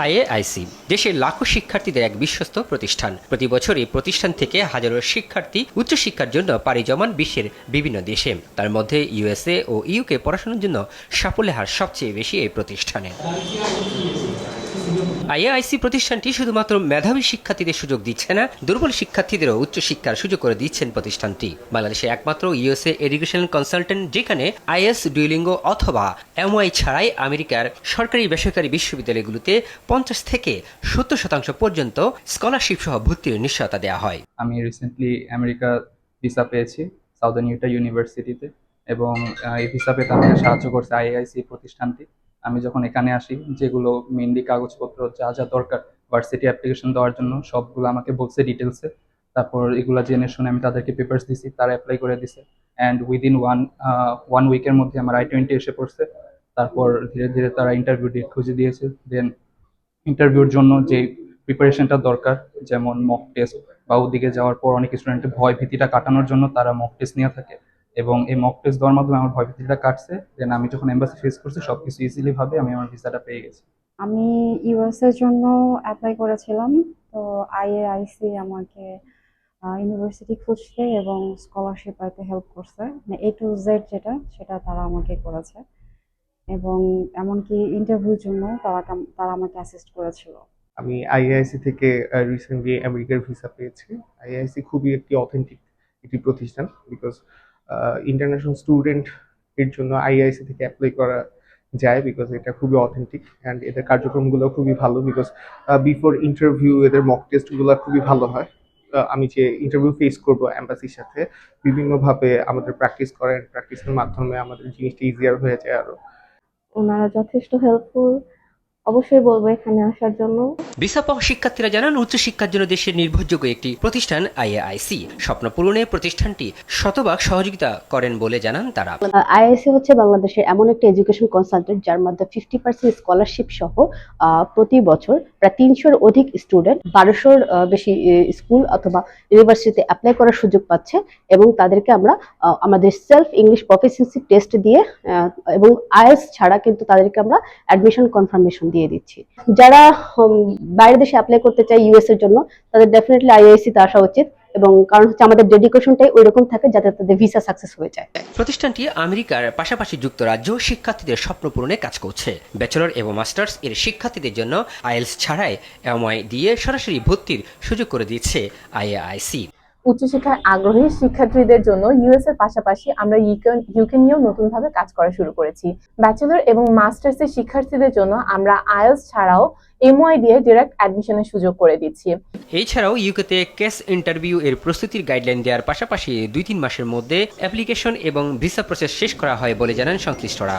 আইএআইসি দেশের লাখো শিক্ষার্থীদের এক বিশ্বস্ত প্রতিষ্ঠান। প্রতি বছর এই প্রতিষ্ঠান থেকে হাজারো শিক্ষার্থী উচ্চশিক্ষার জন্য পাড়ি জমান বিশ্বের বিভিন্ন দেশে। তার মধ্যে ইউএসএ ও ইউকে পড়াশোনার জন্য সাফল্যের হার সবচেয়ে বেশি এই প্রতিষ্ঠানে। আইএআইসি প্রতিষ্ঠানটি শুধুমাত্র মেধাবী শিক্ষার্থীদের সুযোগ দিচ্ছে না, দুর্বল শিক্ষার্থীদেরও উচ্চশিক্ষার সুযোগ করে দিচ্ছেন প্রতিষ্ঠানটি। বাংলাদেশে একমাত্র ইউএসএ এডুকেশন কনসালটেন্ট যেখানে আইএস, ডুয়োলিঙ্গো অথবা এমওয়াই ছাড়াই আমেরিকার সরকারি বেসরকারি বিশ্ববিদ্যালয়গুলোতে 50 থেকে 70% পর্যন্ত স্কলারশিপ সহ ভর্তির নিশ্চয়তা দেওয়া হয়। আমি রিসেন্টলি আমেরিকা ভিসা পেয়েছি সাউদার্ন ইউটা ইউনিভার্সিটিতে, এবং এই ভিসা পেতে আমাকে সাহায্য করছে আইআইসি প্রতিষ্ঠানটি। আমি যখন এখানে আসি, যেগুলো মেইনলি কাগজপত্র যা যা দরকার ভার্সিটি অ্যাপ্লিকেশন দেওয়ার জন্য সবগুলো আমাকে বলছে ডিটেলসে। তারপর এগুলো জেনে শুনে আমি তাদেরকে পেপার্স দিছি, তারা অ্যাপ্লাই করে দিছে। অ্যান্ড উইদিন ওয়ান উইকের মধ্যে আমার I-20 এসে পড়ছে। তারপর ধীরে ধীরে তারা ইন্টারভিউ ডেট খুঁজে দিয়েছে। দেন ইন্টারভিউর জন্য যে প্রিপারেশনটা দরকার, যেমন মক টেস্ট বা ওদিকে যাওয়ার পর অনেক স্টুডেন্টের ভয় ভীতিটা কাটানোর জন্য তারা মক টেস্ট নিয়ে থাকে, এবং এই মক টেস্ট দেওয়ার মাধ্যমে আমার ভয় ভীতিটা কাটছে। দেন আমি যখন এম্বাসি ফেস করছি সবকিছু ইজিলি ভাবে আমি আমার ভিসাটা পেয়ে গেছি। আমি ইউএস এর জন্য অ্যাপ্লাই করেছিলাম। তো আইএআইসি আমাকে ইউনিভার্সিটি খুঁজতে এবং স্কলারশিপ পাইতে হেল্প করছে, মানে A to Z সেটা তারা আমাকে করেছে, এবং এমনকি ইন্টারভিউর জন্য তারা আমাকে অ্যাসিস্ট করেছিল। আমি আইআইসি থেকে রিসেন্টলি আমেরিকার ভিসা পেয়েছি। আইআইসি খুবই একটি অথেন্টিক একটি প্রতিষ্ঠান, বিকজ ইন্টারন্যাশনাল স্টুডেন্ট এর জন্য আইআইসি থেকে অ্যাপ্লাই করা যায়, বিকজ এটা খুবই অথেন্টিক অ্যান্ড এদের কার্যক্রমগুলো খুবই ভালো। বিকজ বিফোর ইন্টারভিউ এদের মক টেস্টগুলো খুবই ভালো হয়। আমি যে ইন্টারভিউ ফেস করবো এম্বাসির সাথে, বিভিন্নভাবে আমাদের প্র্যাকটিস করেন, প্র্যাকটিসের মাধ্যমে আমাদের জিনিসটা ইজিয়ার হয়ে যায় আরো। ওনারা যথেষ্ট হেল্পফুল, অবশ্যই বলবো এখানে আসার জন্য। ভিসা পাওয়া শিক্ষার্থীরা জানান উচ্চশিক্ষার জন্য দেশের নির্ভরযোগ্য একটি প্রতিষ্ঠান আইএআইসি। স্বপ্ন পূরণে প্রতিষ্ঠানটি শতভাগ সহযোগিতা করেন বলে জানান তারা। আইআইসি হচ্ছে বাংলাদেশের এমন একটা এডুকেশন কনসালটেন্ট যার মধ্যে 50% স্কলারশিপ সহ প্রতি বছর প্রায় 300-র অধিক স্টুডেন্ট 1200-র বেশি স্কুল অথবা ইউনিভার্সিটিতে অ্যাপ্লাই করার সুযোগ পাচ্ছে, এবং তাদেরকে আমরা আমাদের সেলফ ইংলিশ প্রফিসিয়েন্সি টেস্ট দিয়ে এবং আইএলটিএস ছাড়া কিন্তু তাদেরকে আমরা অ্যাডমিশন কনফার্মেশন দিয়ে দিচ্ছি। যারা বাইরের দেশে অ্যাপ্লাই করতে চায় ইউএস এর জন্য, তাদের ডেফিনেটলি আইআইসি তে আসা উচিত, এবং কারণ হচ্ছে আমাদের ডেডিকেশনটাই ওই রকম থাকে যাতে তাদের ভিসা সাকসেস হয়ে যায়। প্রতিষ্ঠানটি আমেরিকার পাশাপাশি যুক্তরাজ্য শিক্ষার্থীদের স্বপ্ন পূরণে কাজ করছে। ব্যাচেলর এবং মাস্টার্স এর শিক্ষার্থীদের জন্য আইএলটিএস ছাড়াই এমওয়াই দিয়ে সরাসরি ভর্তির সুযোগ করে দিচ্ছে আইএআইসি। উচ্চশিক্ষায় আগ্রহী শিক্ষার্থীদের জন্য ইউএস এর পাশাপাশি আমরা ইউকে নিয়েও নতুনভাবে কাজ করা শুরু করেছি। ব্যাচেলর এবং মাস্টার্স এর শিক্ষার্থীদের জন্য আমরা আইএলটিএস ছাড়াও এমওয়াই দিয়ে ডাইরেক্ট অ্যাডমিশনের সুযোগ করে দিচ্ছি। এছাড়াও ইউকেতে কেস ইন্টারভিউ এর প্রস্তুতির গাইডলাইন দেওয়ার পাশাপাশি 2-3 মাসের মধ্যে অ্যাপ্লিকেশন এবং ভিসা প্রসেস শেষ করা হয় বলে জানান সংশ্লিষ্টরা।